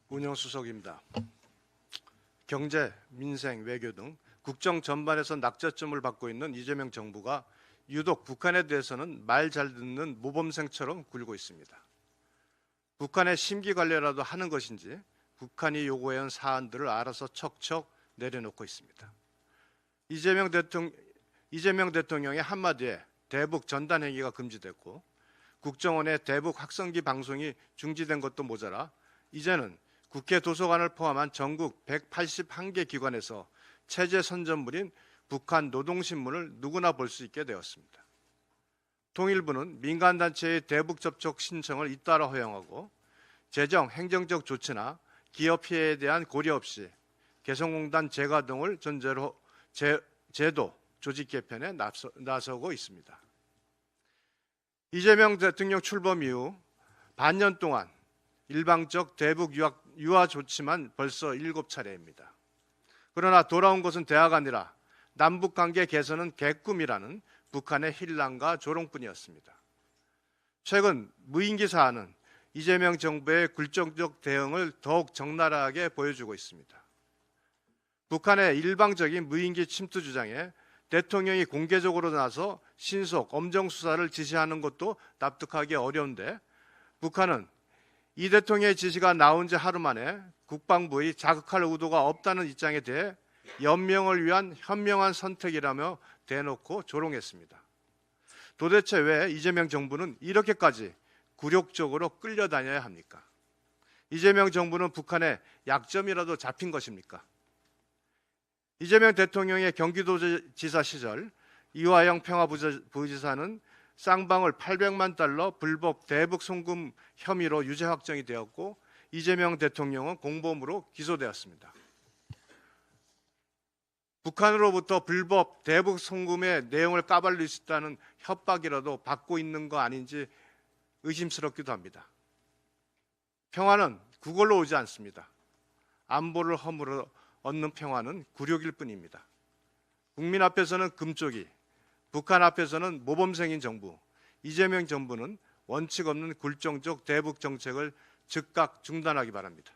운영수석입니다. 경제, 민생, 외교 등 국정 전반에서 낙제점을 받고 있는 이재명 정부가 유독 북한에 대해서는 말 잘 듣는 모범생처럼 굴고 있습니다. 북한의 심기 관리라도 하는 것인지 북한이 요구해온 사안들을 알아서 척척 내려놓고 있습니다. 이재명 대통령의 한마디에 대북 전단 행위가 금지됐고 국정원의 대북 확성기 방송이 중지된 것도 모자라 이제는 국회 도서관을 포함한 전국 181개 기관에서 체제 선전물인 북한 노동신문을 누구나 볼 수 있게 되었습니다. 통일부는 민간단체의 대북 접촉 신청을 잇따라 허용하고 재정, 행정적 조치나 기업 피해에 대한 고려 없이 개성공단 재가 등을 전제로 제도, 조직 개편에 나서고 있습니다. 이재명 대통령 출범 이후 반년 동안 일방적 대북 유화 조치만 벌써 7차례입니다. 그러나 돌아온 것은 대화가 아니라 남북관계 개선은 개꿈이라는 북한의 힐난과 조롱뿐이었습니다. 최근 무인기 사안은 이재명 정부의 굴종적 대응을 더욱 적나라하게 보여주고 있습니다. 북한의 일방적인 무인기 침투 주장에 대통령이 공개적으로 나서 신속 엄정 수사를 지시하는 것도 납득하기 어려운데 북한은 이 대통령의 지시가 나온 지 하루 만에 국방부의 자극할 의도가 없다는 입장에 대해 연명을 위한 현명한 선택이라며 대놓고 조롱했습니다. 도대체 왜 이재명 정부는 이렇게까지 굴욕적으로 끌려다녀야 합니까? 이재명 정부는 북한의 약점이라도 잡힌 것입니까? 이재명 대통령의 경기도지사 시절 이화영 평화부지사는 쌍방울 800만 달러 불법 대북 송금 혐의로 유죄 확정이 되었고 이재명 대통령은 공범으로 기소되었습니다. 북한으로부터 불법 대북 송금의 내용을 까발릴 수 있다는 협박이라도 받고 있는 거 아닌지 의심스럽기도 합니다. 평화는 그걸로 오지 않습니다. 안보를 허물어 얻는 평화는 굴욕일 뿐입니다. 국민 앞에서는 금쪽이, 북한 앞에서는 모범생인 정부, 이재명 정부는 원칙 없는 굴종적 대북 정책을 즉각 중단하기 바랍니다.